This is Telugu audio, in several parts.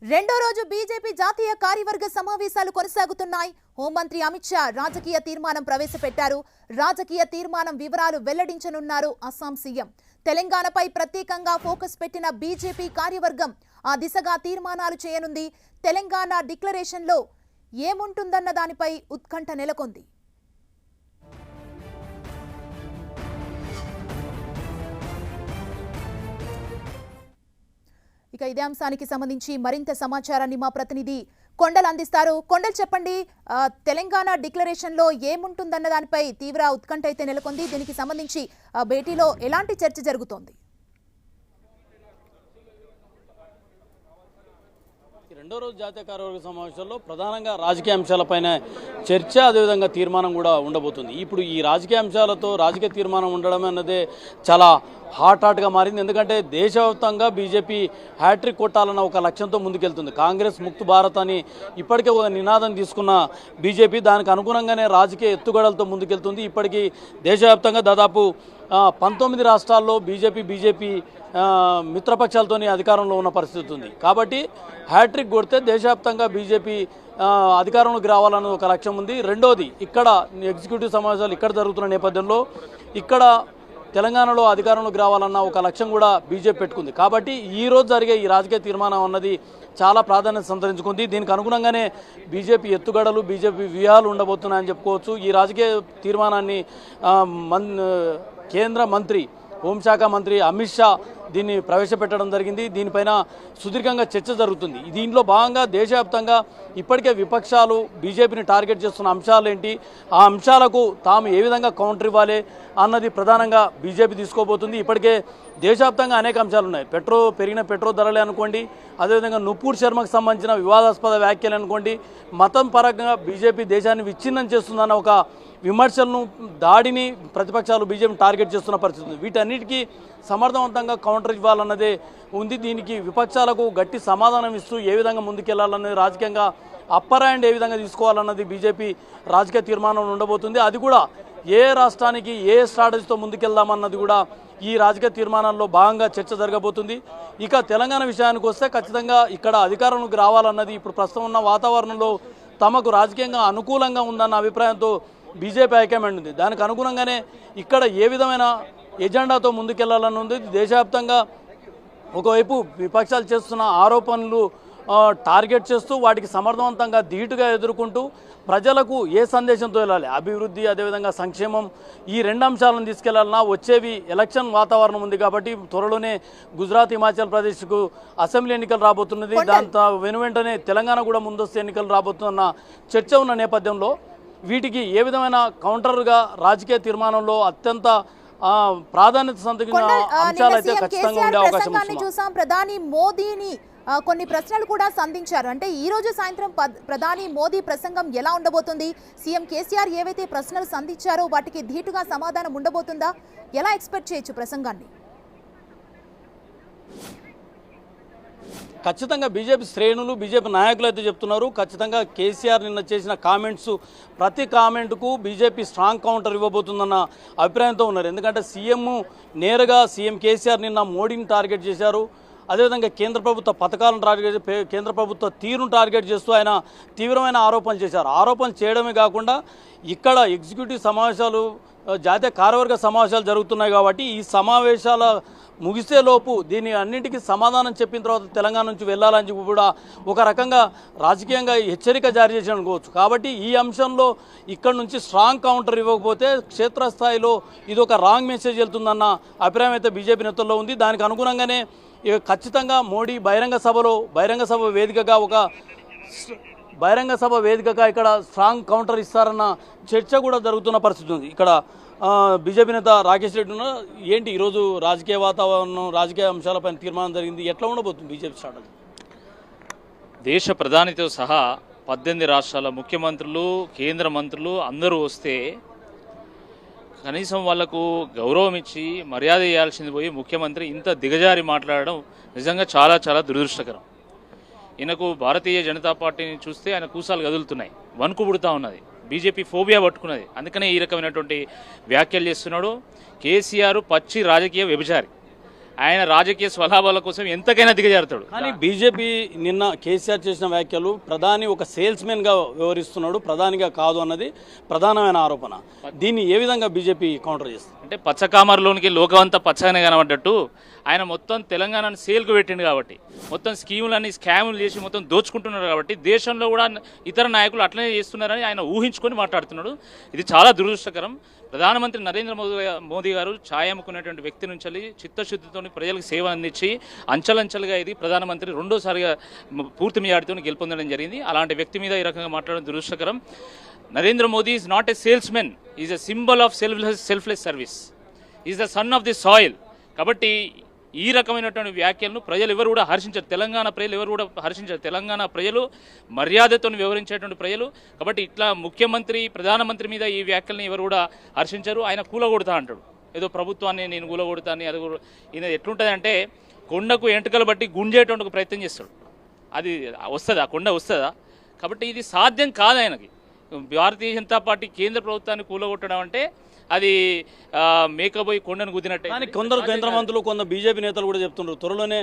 రెండో రోజు బీజేపీ జాతీయ కార్యవర్గ సమావేశాలు కొనసాగుతున్నాయి. హోంమంత్రి అమిత్ షా రాజకీయ తీర్మానం ప్రవేశపెట్టారు. రాజకీయ తీర్మానం వివరాలు వెల్లడించనున్నారు అస్సాం సీఎం. తెలంగాణపై ప్రత్యేకంగా ఫోకస్ పెట్టిన బీజేపీ కార్యవర్గం ఆ దిశగా తీర్మానాలు చేయనుంది. తెలంగాణ డిక్లరేషన్లో ఏముంటుందన్న దానిపై ఉత్కంఠ నెలకొంది. ఇక ఇదే అంశానికి సంబంధించి మరింత సమాచారాన్ని మా ప్రతినిధి కొండలు అందిస్తారు. కొండలు చెప్పండి, తెలంగాణ డిక్లరేషన్ లో ఏముంటుందన్న దానిపై తీవ్ర ఉత్కంఠ అయితే నెలకొంది. దీనికి సంబంధించి భేటీలో ఎలాంటి చర్చ జరుగుతోంది? రెండో రోజు జాతీయ కార్యవర్గ సమావేశంలో ప్రధానంగా రాజకీయ అంశాలపైన చర్చ, అదేవిధంగా తీర్మానం కూడా ఉండబోతుంది. ఇప్పుడు ఈ రాజకీయ అంశాలతో రాజకీయ తీర్మానం ఉండడం అన్నదే చాలా హాట్గా మారింది. ఎందుకంటే దేశవ్యాప్తంగా బీజేపీ హ్యాట్రిక్ కొట్టాలన్న ఒక లక్ష్యంతో ముందుకెళ్తుంది. కాంగ్రెస్ ముక్త్ భారత్ అని ఇప్పటికే ఒక నినాదం తీసుకున్న బీజేపీ దానికి అనుగుణంగానే రాజకీయ ఎత్తుగడలతో ముందుకెళ్తుంది. ఇప్పటికీ దేశవ్యాప్తంగా దాదాపు 19 రాష్ట్రాల్లో బీజేపీ మిత్రపక్షాలతోని అధికారంలో ఉన్న పరిస్థితి ఉంది. కాబట్టి హ్యాట్రిక్ కొడితే దేశవ్యాప్తంగా బీజేపీ అధికారంలోకి రావాలని ఒక లక్ష్యం ఉంది. రెండోది, ఇక్కడ ఎగ్జిక్యూటివ్ సమావేశాలు ఇక్కడ జరుగుతున్న నేపథ్యంలో ఇక్కడ తెలంగాణలో అధికారంలోకి రావాలన్న ఒక లక్ష్యం కూడా బీజేపీ పెట్టుకుంది. కాబట్టి ఈరోజు జరిగే ఈ రాజకీయ తీర్మానం అన్నది చాలా ప్రాధాన్యత సంతరించుకుంది. దీనికి అనుగుణంగానే బీజేపీ ఎత్తుగడలు, బీజేపీ వ్యూహాలు ఉండబోతున్నాయని చెప్పుకోవచ్చు. ఈ రాజకీయ తీర్మానాన్ని కేంద్ర మంత్రి, హోంశాఖ మంత్రి అమిత్ షా దీన్ని ప్రవేశపెట్టడం జరిగింది. దీనిపైన సుదీర్ఘంగా చర్చ జరుగుతుంది. దీంట్లో భాగంగా దేశవ్యాప్తంగా ఇప్పటికే విపక్షాలు బీజేపీని టార్గెట్ చేస్తున్న అంశాలు ఏంటి, ఆ అంశాలకు తాము ఏ విధంగా కౌంటర్ ఇవ్వాలి అన్నది ప్రధానంగా బీజేపీ తీసుకోబోతుంది. ఇప్పటికే దేశవ్యాప్తంగా అనేక అంశాలు ఉన్నాయి. పెరిగిన పెట్రోల్ ధరలే అనుకోండి, అదేవిధంగా నుపూర్ శర్మకు సంబంధించిన వివాదాస్పద వ్యాఖ్యలు అనుకోండి, మతం పరంగా బీజేపీ దేశాన్ని విచ్ఛిన్నం చేస్తుందన్న ఒక విమర్శలను, దాడిని ప్రతిపక్షాలు బీజేపీ టార్గెట్ చేస్తున్న పరిస్థితి ఉంది. వీటన్నిటికీ సమర్థవంతంగా కౌంటర్ ఇవ్వాలన్నదే ఉంది. దీనికి విపక్షాలకు గట్టి సమాధానం ఇస్తూ ఏ విధంగా ముందుకెళ్లాలన్నది, రాజకీయంగా అప్పర్ హ్యాండ్ ఏ విధంగా తీసుకోవాలన్నది బీజేపీ రాజకీయ తీర్మానం ఉండబోతుంది. అది కూడా ఏ రాష్ట్రానికి ఏ స్ట్రాటజీతో ముందుకెళ్దామన్నది కూడా ఈ రాజకీయ తీర్మానంలో భాగంగా చర్చ జరగబోతుంది. ఇక తెలంగాణ విషయానికి వస్తే ఖచ్చితంగా ఇక్కడ అధికారంలోకి రావాలన్నది ఇప్పుడు ప్రస్తుతం ఉన్న వాతావరణంలో తమకు రాజకీయంగా అనుకూలంగా ఉందన్న అభిప్రాయంతో బీజేపీ హైకమాండ్ ఉంది. దానికి అనుగుణంగానే ఇక్కడ ఏ విధమైన ఎజెండాతో ముందుకెళ్లాలని ఉంది. దేశవ్యాప్తంగా ఒకవైపు విపక్షాలు చేస్తున్న ఆరోపణలు టార్గెట్ చేస్తూ వాటికి సమర్థవంతంగా ధీటుగా ఎదుర్కొంటూ ప్రజలకు ఏ సందేశంతో వెళ్ళాలి, అభివృద్ధి అదేవిధంగా సంక్షేమం, ఈ రెండు అంశాలను తీసుకెళ్లాలన్నా వచ్చేవి ఎలక్షన్ వాతావరణం ఉంది. కాబట్టి త్వరలోనే గుజరాత్, హిమాచల్ ప్రదేశ్కు అసెంబ్లీ ఎన్నికలు రాబోతున్నది. దాంతో వెనువెంటనే తెలంగాణ కూడా ముందస్తు ఎన్నికలు రాబోతున్న చర్చ ఉన్న నేపథ్యంలో వీటికి ఏ విధమైన కౌంటర్గా రాజకీయ తీర్మానంలో అత్యంత ప్రాధాన్యత సంతరించిన అంశాలు అయితే ఖచ్చితంగా ఉండే అవకాశం ఉంది. చూసాం, ప్రధాని మోదీని కొన్ని ప్రశ్నలు కూడా సంధించారు. అంటే ఈ రోజు సాయంత్రం ప్రధాని మోదీ ప్రసంగం ఎలా ఉండబోతుంది? సీఎం కేసీఆర్ ఏవైతే ప్రశ్నలు సంధించారో వాటికి ధీటుగా సమాధానం ఉండబోతుందా? ఎలా ఎక్స్పెక్ట్ చేయొచ్చు ప్రసంగాన్ని? ఖచ్చితంగా బీజేపీ శ్రేణులు, బీజేపీ నాయకులు అయితే చెప్తున్నారు, ఖచ్చితంగా కేసీఆర్ నిన్న చేసిన కామెంట్స్, ప్రతి కామెంట్కు బీజేపీ స్ట్రాంగ్ కౌంటర్ ఇవ్వబోతుందన్న అభిప్రాయంతో ఉన్నారు. ఎందుకంటే నేరుగా సీఎం కేసీఆర్ నిన్న మోడీని టార్గెట్ చేశారు. అదేవిధంగా కేంద్ర ప్రభుత్వ పథకాలను టార్గెట్, కేంద్ర ప్రభుత్వ తీరును టార్గెట్ చేస్తూ ఆయన తీవ్రమైన ఆరోపణలు చేశారు. ఆరోపణలు చేయడమే కాకుండా ఇక్కడ ఎగ్జిక్యూటివ్ సమావేశాలు, జాతీయ కార్యవర్గ సమావేశాలు జరుగుతున్నాయి. కాబట్టి ఈ సమావేశాల ముగిసే లోపు దీని అన్నింటికీ సమాధానం చెప్పిన తర్వాత తెలంగాణ నుంచి వెళ్ళాలని చెప్పి కూడా ఒక రకంగా రాజకీయంగా హెచ్చరిక జారీ చేసి అనుకోవచ్చు. కాబట్టి ఈ అంశంలో ఇక్కడ నుంచి స్ట్రాంగ్ కౌంటర్ ఇవ్వకపోతే క్షేత్రస్థాయిలో ఇది ఒక రాంగ్ మెసేజ్ వెళ్తుందన్న అభిప్రాయం అయితే బీజేపీ నేతల్లో ఉంది. దానికి అనుగుణంగానే ఖచ్చితంగా మోడీ బహిరంగ సభ వేదికగా ఇక్కడ స్ట్రాంగ్ కౌంటర్ ఇస్తారన్న చర్చ కూడా జరుగుతున్న పరిస్థితి ఉంది. ఇక్కడ బీజేపీ నేత రాకేష్ రెడ్డి ఉన్నారు. ఏంటి ఈరోజు రాజకీయ వాతావరణం, రాజకీయ అంశాలపైన తీర్మానం జరిగింది, ఎట్లా ఉండబోతుంది బీజేపీ స్ట్రాటజీ? దేశ ప్రధానితో సహా 18 రాష్ట్రాల ముఖ్యమంత్రులు, కేంద్ర మంత్రులు అందరూ వస్తే కనీసం వాళ్లకు గౌరవం ఇచ్చి మర్యాద ఇవ్వాల్సింది పోయి ముఖ్యమంత్రి ఇంత దిగజారి మాట్లాడడం నిజంగా చాలా చాలా దురదృష్టకరం. ఈయనకు భారతీయ జనతా పార్టీని చూస్తే ఆయన కూసాలు కదులుతున్నాయి, వణుకు పుడుతూ ఉన్నది, బీజేపీ ఫోబియా పట్టుకున్నది. అందుకనే ఈ రకమైనటువంటి వ్యాఖ్యలు చేస్తున్నాడు. కేసీఆర్ పచ్చి రాజకీయ వ్యభిచారి. ఆయన రాజకీయ స్వలాభాల కోసం ఎంతకైనా దిగజారుతాడు. కానీ బీజేపీ నిన్న కేసీఆర్ చేసిన వ్యాఖ్యలు ప్రధాని ఒక సేల్స్మెన్ గా వ్యవహరిస్తున్నాడు, ప్రధానిగా కాదు అన్నది ప్రధానమైన ఆరోపణ. దీన్ని ఏ విధంగా బీజేపీ కౌంటర్ చేస్తుంది? అంటే పచ్చకామర్లోనికి లోకమంతా పచ్చగానే కనబడ్డట్టు ఆయన మొత్తం తెలంగాణను సేల్కు పెట్టిండు కాబట్టి, మొత్తం స్కీములన్నీ స్కాములు చేసి మొత్తం దోచుకుంటున్నారు కాబట్టి దేశంలో కూడా ఇతర నాయకులు అట్లనే చేస్తున్నారని ఆయన ఊహించుకొని మాట్లాడుతున్నాడు. ఇది చాలా దురదృష్టకరం. ప్రధానమంత్రి నరేంద్ర మోదీ గారు ఛాయ్ అమ్ముకునేటువంటి వ్యక్తి నుంచి చిత్తశుద్ధితో ప్రజలకు సేవ అందించి అంచెలంచెలుగా ఇది ప్రధానమంత్రి రెండోసారిగా పూర్తి మెజార్టీతో గెలుపొందడం జరిగింది. అలాంటి వ్యక్తి మీద ఈ రకంగా మాట్లాడడం దురదృష్టకరం. Narendra Modi is not a salesmen, is a symbol of selfless service, is the son of the soil. కాబట్టి ఈ రకమైనటువంటి వ్యాఖ్యలను ప్రజలు ఎవరు కూడా హర్షించారు, తెలంగాణ ప్రజలు ఎవరు కూడా హర్షించారు. తెలంగాణ ప్రజలు మర్యాదతో వ్యవహరించేటువంటి ప్రజలు. కాబట్టి ఇట్లా ముఖ్యమంత్రి ప్రధానమంత్రి మీద ఈ వ్యాఖ్యలను ఎవరు కూడా హర్షించారు. ఆయన కూలగొడతా అంటాడు, ఏదో ప్రభుత్వాన్ని నేను కూలగొడతాను. అది ఈయన ఎట్లుంటుంది అంటే కొండకు ఎంటుకలు బట్టి గుంజేటువంటి ప్రయత్నం చేస్తాడు. అది వస్తుందా? కొండ వస్తుందా? కాబట్టి ఇది సాధ్యం కాదు ఆయనకి. భారతీయ జనతా పార్టీ కేంద్ర ప్రభుత్వాన్ని కూలగొట్టడం అంటే అది మేకపోయి కొండను గుద్దినట్టే. కానీ కొందరు కేంద్ర మంత్రులు, కొందరు బీజేపీ నేతలు కూడా చెప్తున్నారు త్వరలోనే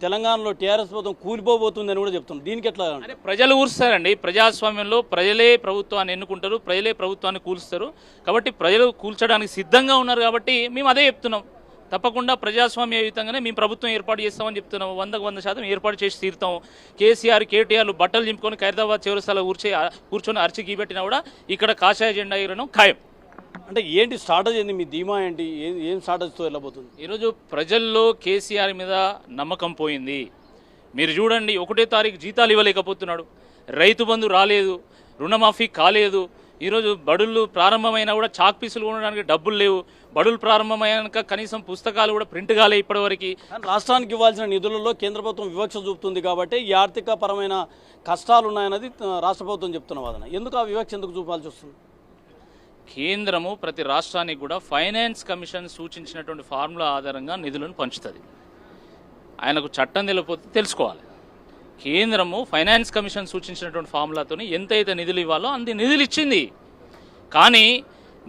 తెలంగాణలో టీఆర్ఎస్ ప్రభుత్వం కూలిపోబోతుందని కూడా చెప్తున్నారు. దీనికి ఎట్లా? అంటే ప్రజలు కూలుస్తారండి. ప్రజాస్వామ్యంలో ప్రజలే ప్రభుత్వాన్ని ఎన్నుకుంటారు, ప్రజలే ప్రభుత్వాన్ని కూలుస్తారు. కాబట్టి ప్రజలు కూల్చడానికి సిద్ధంగా ఉన్నారు. కాబట్టి మేము అదే చెప్తున్నాం, తప్పకుండా ప్రజాస్వామ్యయుతంగానే మేము ప్రభుత్వం ఏర్పాటు చేస్తామని చెప్తున్నాం. 100% ఏర్పాటు చేసి తీరుతాం. కేసీఆర్ కేటీఆర్లు బట్టలు చింపుకొని ఖైరతాబాద్ చౌరస్తాలో కూర్చొని అరిచి గీపెట్టినా కూడా ఇక్కడ కాషాయ జెండా ఎగరడం ఖాయం. అంటే ఏంటి స్ట్రాటజీ ఏంటి? మీ ధీమా ఏంటి? ఏం స్ట్రాటజీతో వెళ్ళబోతుంది? ఈరోజు ప్రజల్లో కేసీఆర్ మీద నమ్మకం పోయింది. మీరు చూడండి, 1వ తారీఖు జీతాలు ఇవ్వలేకపోతున్నాడు, రైతు బంధు రాలేదు, రుణమాఫీ కాలేదు. ఈరోజు బడులు ప్రారంభమైనా కూడా చాక్ పీసులు కొనడానికి డబ్బులు లేవు. బడులు ప్రారంభమైనాక కనీసం పుస్తకాలు కూడా ప్రింట్ కాలే ఇప్పటివరకు. రాష్ట్రానికి ఇవ్వాల్సిన నిధులలో కేంద్ర ప్రభుత్వం వివక్ష చూపుతుంది కాబట్టి ఈ ఆర్థిక పరమైన కష్టాలు ఉన్నాయన్నది రాష్ట్ర ప్రభుత్వం చెప్తున్న వాదన. ఎందుకు ఆ వివక్ష ఎందుకు చూపాల్సి వస్తుంది? కేంద్రము ప్రతి రాష్ట్రానికి కూడా ఫైనాన్స్ కమిషన్ సూచించినటువంటి ఫార్ములా ఆధారంగా నిధులను పంచుతుంది. ఆయనకు చట్టం తెలియకపోతే తెలుసుకోవాలి. కేంద్రము ఫైనాన్స్ కమిషన్ సూచించినటువంటి ఫార్ములాతో ఎంతైతే నిధులు ఇవ్వాలో అన్ని నిధులు ఇచ్చింది. కానీ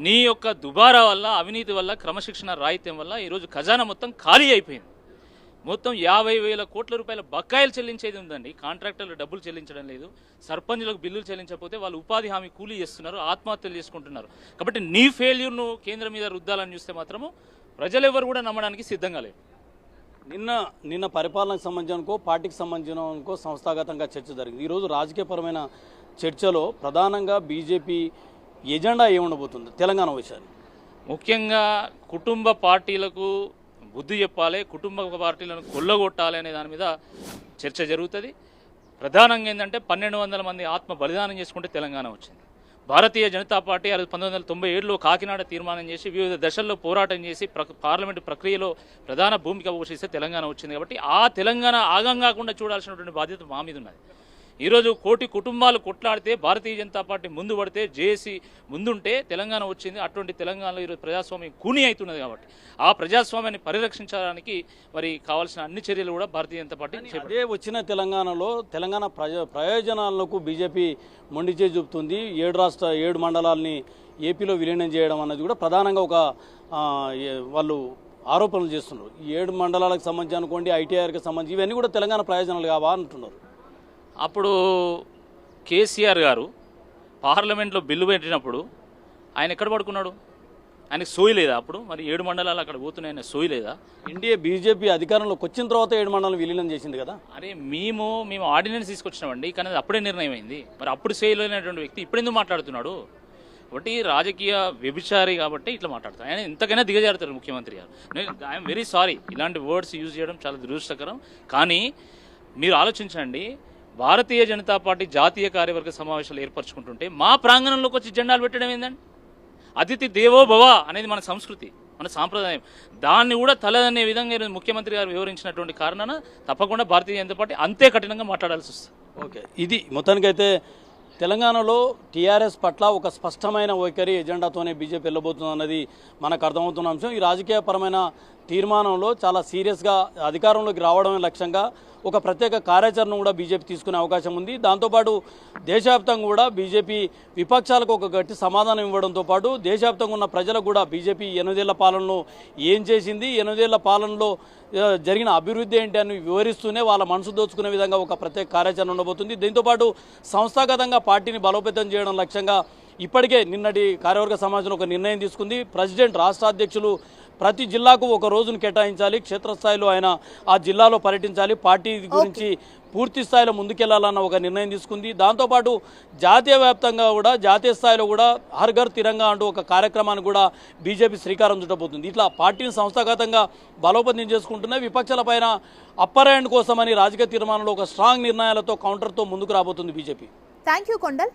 నీ యొక్క దుబారా వల్ల, అవినీతి వల్ల, క్రమశిక్షణ రాహిత్యం వల్ల ఈరోజు ఖజానా మొత్తం ఖాళీ అయిపోయింది. మొత్తం 50,000 కోట్ల రూపాయల బకాయిలు చెల్లించేది ఉందండి. కాంట్రాక్టర్లు డబ్బులు చెల్లించడం లేదు, సర్పంచులకు బిల్లులు చెల్లించకపోతే వాళ్ళు ఉపాధి హామీ కూలీ చేస్తున్నారు, ఆత్మహత్యలు చేసుకుంటున్నారు. కాబట్టి నీ ఫెయిల్యూర్ను కేంద్రం మీద రుద్దాలని చూస్తే మాత్రము ప్రజలు ఎవరు కూడా నమ్మడానికి సిద్ధంగా లేరు. నిన్న పరిపాలనకు సంబంధించినకో పార్టీకి సంబంధించినకో సంస్థాగతంగా చర్చ జరిగింది. ఈరోజు రాజకీయపరమైన చర్చలో ప్రధానంగా బీజేపీ ఎజెండా ఏముండబోతుంది తెలంగాణ విషయాన్ని? ముఖ్యంగా కుటుంబ పార్టీలకు బుద్ధి చెప్పాలి, కుటుంబ పార్టీలను కొల్లగొట్టాలి అనే దాని మీద చర్చ జరుగుతుంది. ప్రధానంగా ఏంటంటే 1200 మంది ఆత్మ బలిదానం చేసుకుంటే తెలంగాణ వచ్చింది. భారతీయ జనతా పార్టీ 1997లో కాకినాడ తీర్మానం చేసి వివిధ దశల్లో పోరాటం చేసి పార్లమెంటు ప్రక్రియలో ప్రధాన భూమిక పోషిస్తే తెలంగాణ వచ్చింది. కాబట్టి ఆ తెలంగాణ ఆగం కాకుండా చూడాల్సినటువంటి బాధ్యత మా మీద ఉన్నది. ఈరోజు 1 కోటి కుటుంబాలు కొట్లాడితే భారతీయ జనతా పార్టీ ముందు పడితే జేఏసీ ముందుంటే తెలంగాణ వచ్చింది. అటువంటి తెలంగాణలో ఈరోజు ప్రజాస్వామ్యం కూని అవుతున్నది. కాబట్టి ఆ ప్రజాస్వామ్యాన్ని పరిరక్షించడానికి మరి కావాల్సిన అన్ని చర్యలు కూడా భారతీయ జనతా పార్టీ అదే వచ్చిన తెలంగాణలో తెలంగాణ ప్రయోజనాలకు బీజేపీ మొండి చేయి చూపుతుంది. 7 మండలాల్ని ఏపీలో విలీనం చేయడం అన్నది కూడా ప్రధానంగా ఒక వాళ్ళు ఆరోపణలు చేస్తున్నారు. ఈ 7 మండలాలకు సంబంధించి అనుకోండి, ఐటీఆర్కి సంబంధించి ఇవన్నీ కూడా తెలంగాణ ప్రయోజనాలు కావా అంటున్నారు. అప్పుడు కేసీఆర్ గారు పార్లమెంట్లో బిల్లు పెట్టినప్పుడు ఆయన ఎక్కడ పడుకున్నాడు? ఆయనకు సోయి లేదా? అప్పుడు మరి 7 మండలాలు అక్కడ పోతున్నాయని సోయి లేదా? బీజేపీ అధికారంలోకి వచ్చిన తర్వాత 7 మండలం విలీనం చేసింది కదా. అరే మేము ఆర్డినెన్స్ తీసుకొచ్చినామండి, కానీ అది అప్పుడే నిర్ణయం అయింది. మరి అప్పుడు సోయి లేనటువంటి వ్యక్తి ఇప్పుడు ఎందుకు మాట్లాడుతున్నాడు? ఒకటి రాజకీయ వ్యభిచారి కాబట్టి ఇట్లా మాట్లాడతారు. ఆయన ఎంతకైనా దిగజారుతారు ముఖ్యమంత్రి గారు. ఐఎమ్ వెరీ సారీ, ఇలాంటి వర్డ్స్ యూజ్ చేయడం చాలా దురదృష్టకరం. కానీ మీరు ఆలోచించండి, భారతీయ జనతా పార్టీ జాతీయ కార్యవర్గ సమావేశాలు ఏర్పరచుకుంటుంటే మా ప్రాంగణంలోకి వచ్చి జెండాలు పెట్టడం ఏందండి? అతిథి దేవో భవ అనేది మన సంస్కృతి, మన సాంప్రదాయం. దాన్ని కూడా తలదనే విధంగా ముఖ్యమంత్రి గారు వివరించినటువంటి కారణాన తప్పకుండా భారతీయ జనతా పార్టీ అంతే కఠినంగా మాట్లాడాల్సి వస్తుంది. ఓకే, ఇది మొత్తానికైతే తెలంగాణలో టీఆర్ఎస్ పట్ల ఒక స్పష్టమైన వైఖరి ఎజెండాతోనే బీజేపీ వెళ్ళబోతుంది అన్నది మనకు అర్థమవుతున్న అంశం. ఈ రాజకీయపరమైన తీర్మానంలో చాలా సీరియస్గా అధికారంలోకి రావడమే లక్ష్యంగా ఒక ప్రత్యేక కార్యాచరణ కూడా బీజేపీ తీసుకునే అవకాశం ఉంది. దాంతోపాటు దేశవ్యాప్తంగా కూడా బీజేపీ విపక్షాలకు ఒక గట్టి సమాధానం ఇవ్వడంతో పాటు దేశవ్యాప్తంగా ఉన్న ప్రజలకు కూడా బీజేపీ 8 ఏళ్ల పాలనలో ఏం చేసింది, 8 ఏళ్ల పాలనలో జరిగిన అభివృద్ధి ఏంటి అని వివరిస్తూనే వాళ్ళ మనసు దోచుకునే విధంగా ఒక ప్రత్యేక కార్యాచరణ ఉండబోతుంది. దీంతోపాటు సంస్థాగతంగా పార్టీని బలోపేతం చేయడం లక్ష్యంగా ఇప్పటికే నిన్నటి కార్యవర్గ సమావేశంలో ఒక నిర్ణయం తీసుకుంది. ప్రెసిడెంట్, రాష్ట్ర అధ్యక్షులు ప్రతి జిల్లాకు ఒక రోజును కేటాయించాలి, క్షేత్రస్థాయిలో ఆయన ఆ జిల్లాలో పర్యటించాలి, పార్టీ గురించి పూర్తి స్థాయిలో ముందుకెళ్లాలన్న ఒక నిర్ణయం తీసుకుంది. దాంతోపాటు జాతీయ వ్యాప్తంగా కూడా జాతీయ స్థాయిలో కూడా హర్ ఘర్ తిరంగా అంటూ ఒక కార్యక్రమాన్ని కూడా బీజేపీ శ్రీకారం చుట్టబోతుంది. ఇట్లా పార్టీని సంస్థాగతంగా బలోపేతం చేసుకుంటున్న విపక్షాలపైన అప్పర్ హ్యాండ్ కోసమని రాజకీయ తీర్మానంలో ఒక స్ట్రాంగ్ నిర్ణయాలతో కౌంటర్తో ముందుకు రాబోతుంది బీజేపీ. Thank you Kondal.